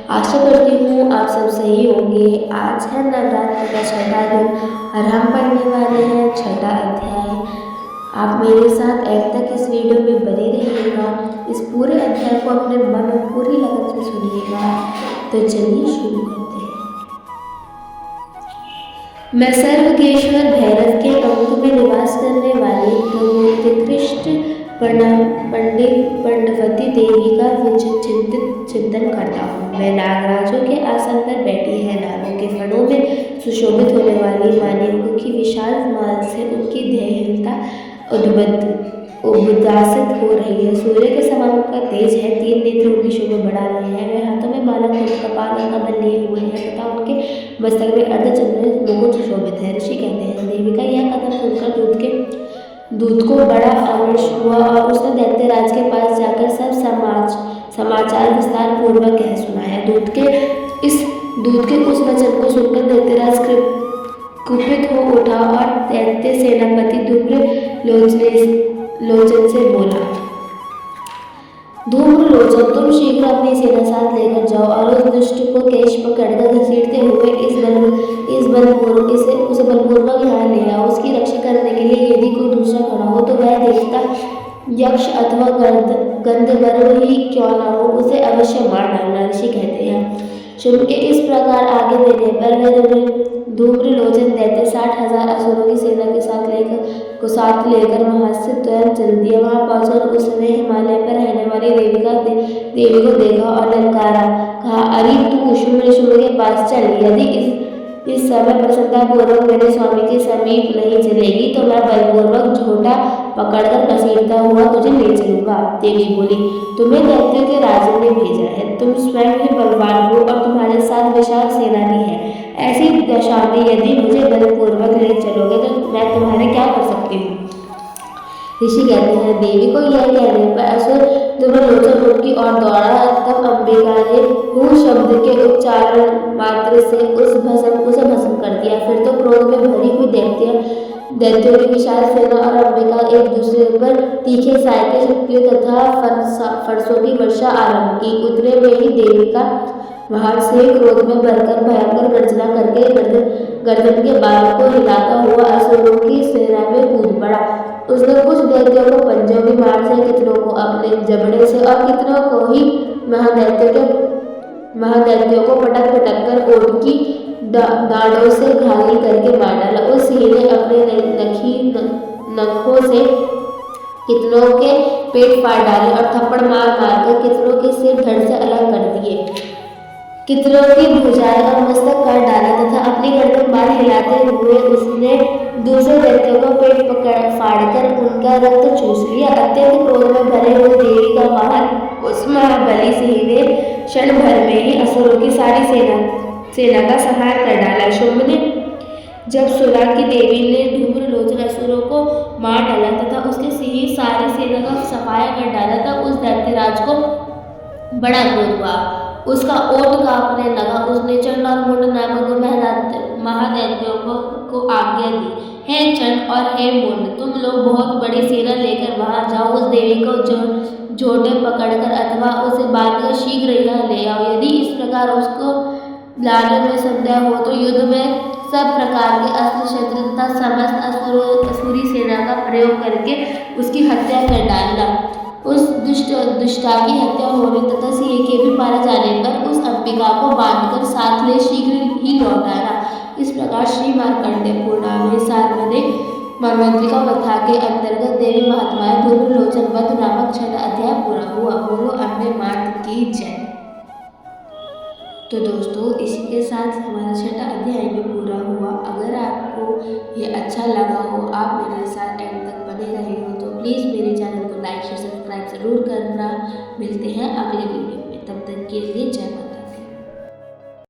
आशा करती हूँ आप सब सही होंगे। आज है नवरात्र का छठा दिन और हम पढ़ने वाले हैं छठा अध्याय। आप मेरे साथ एंड तक इस वीडियो में बने रहिएगा। इस पूरे अध्याय को अपने मन और पूरी लगन से सुनिएगा। तो चलिए शुरू करते हैं। मैं सर्वकेश्वर भैरव के अंक में निवास करने वाली उत्कृष्ट पंडित पंडवती देवी का चिंतन करता हूँ। मैं नागराजों के आसन पर बैठी है। नागों के फणों में सुशोभित होने वाली मानिकों की विशाल माल से उनकी देहलता उद्भासित हो रही है। सूर्य के समान उनका तेज है। 3 नेत्र उनकी शोभा बढ़ा रहे हैं। वे हाथों में माला कपाल और कमल लिए हुए हैं तथा उनके मस्तक में अर्धचंद्र मुकुट सुशोभित है। ऋषि कहते हैं, देवी का यह कथन सुनकर दूत को बड़ा आवेश हुआ और उसने दैत्यराज के पास जाकर सब समाचार विस्तार पूर्वक कह सुनाया। दूत के उस वचन को सुनकर दैत्यराज कुपित हो उठा और दैत्य सेनापति धूम्रलोचन से बोला, धूम्रलोचन, तुम शीघ्र अपनी सेना साथ लेकर जाओ और उस दुष्ट को केश पकड़कर घसीटते हुए उसे बलपूर्वक यहाँ ले आओ। उसकी रक्षा करने के लिए यदि कोई दूसरा खड़ा हो तो वह देवता, यक्ष अथवा गंधर्व ही क्यों न हो, उसे अवश्य मार डालना। ऋषि कहते हैं, शुंभ के इस प्रकार आगे देने पर वह धूम्रलोचन दैत्य 60,000 असुरों की सेना के साथ लेकर वहां से तुरंत चल दिया। वहां पहुंचकर उसने हिमालय पर रहने वाली देवी को देखा और ललकारा, कहा, अरे तू शुंभ के पास चल। यदि इस समय प्रसन्नतापूर्वक मेरे स्वामी के समीप नहीं चलेगी तो मैं बलपूर्वक झोटा पकड़कर घसीटता हुआ तुझे ले चलूंगा। देवी बोली, तुम्हें दैत्यों के राजा ने भेजा है। तुम स्वयं ही बलवान हो और तुम्हारे साथ विशाल सेना भी है। ऐसी दशा में यदि मुझे बलपूर्वक ले चलोगे तो मैं तुम्हारे क्या कर सकती हूँ। ऋषि कहते हैं, देवी को यह कहने पर असुर धूम्रलोचन उनकी ओर दौड़ा। तब अंबिका ने हूँ शब्द के उच्चारण मात्र से उसे भस्म कर दिया। फिर तो क्रोध में भरी हुई दैत्यों की विशाल सेना और अंबिका एक दूसरे पर तीखे साय के शक्तियों तथा फरसों की वर्षा आरंभ की। उतने में ही देवी का बाहर से क्रोध में भरकर भयंकर गर्जना करके गर्दन के बालों को हिलाता हुआ असुरों की सेना में कूद पड़ा। उसने कुछ दैत्यों को पंजों की मार से, कितनों को अपने जबड़े से और कितनों को ही महादैत्यों को पटक कर ओट की दाढ़ों से घायल करके मार डाला। उस सिंह ने अपने नखों से कितनों के पेट फाड़ डाले और थप्पड़ मार कर कितनों के सिर धड़ से अलग कर दिए। कितनों की भुजाएं और मस्तक काट डाला तथा अपनी गर्दन बाहर हिलाते हुए उसने दूसरे दैत्यों को पेट फाड़कर उनका रक्त चूस लिया। अत्यंत क्रोध में भरे हुए देवी का वाहन उस महाबली सिंह ने क्षण भर में ही असुरों की सारी सेना का संहार कर डाला। शुंभ ने जब सुना कि देवी ने धूम्रलोचन असुरों को मार डाला तथा उसके सिंह सारी सेना का सफाया कर डाला, तब उस दैत्यराज को बड़ा क्रोध हुआ। उसका ओठ कांपने लगा। उसने चंड और मुंड नामक महादैत्यों को आज्ञा दी, हे चंड और हे मुंड, तुम लोग बहुत बड़ी सेना लेकर वहां जाओ। उस देवी को जोटे पकड़कर अथवा उसे बांधकर शीघ्र यहाँ ले आओ। यदि इस प्रकार उसको लाने में संदेह हो तो युद्ध में सब प्रकार के अस्त्र शस्त्र तथा समस्त असुरी सेना का प्रयोग करके उसकी हत्या कर डालना। उस दुष्टा की हत्या होने तथा सिंह के भी मारे जाने पर उस अंबिका को बांधकर साथ ले शीघ्र ही लौट आना। इस प्रकार श्री मार्कंडेय पुराण सार्वजनिक मन्वंतरिका कथा के अंतर्गत देवी महात्माएं धूम्रलोचन वध नामक छठा अध्याय पूरा हुआ। बोलो अम्बे मात की जय। तो दोस्तों, इसी के साथ हमारा छठा अध्याय भी पूरा हुआ। अगर आपको ये अच्छा लगा हो, आप मेरे साथ एंड तक बने रहे हो, तो प्लीज़ मेरे चैनल को लाइक शेयर सब्सक्राइब ज़रूर करना। मिलते हैं अगले वीडियो में, तब तक के लिए जय माता।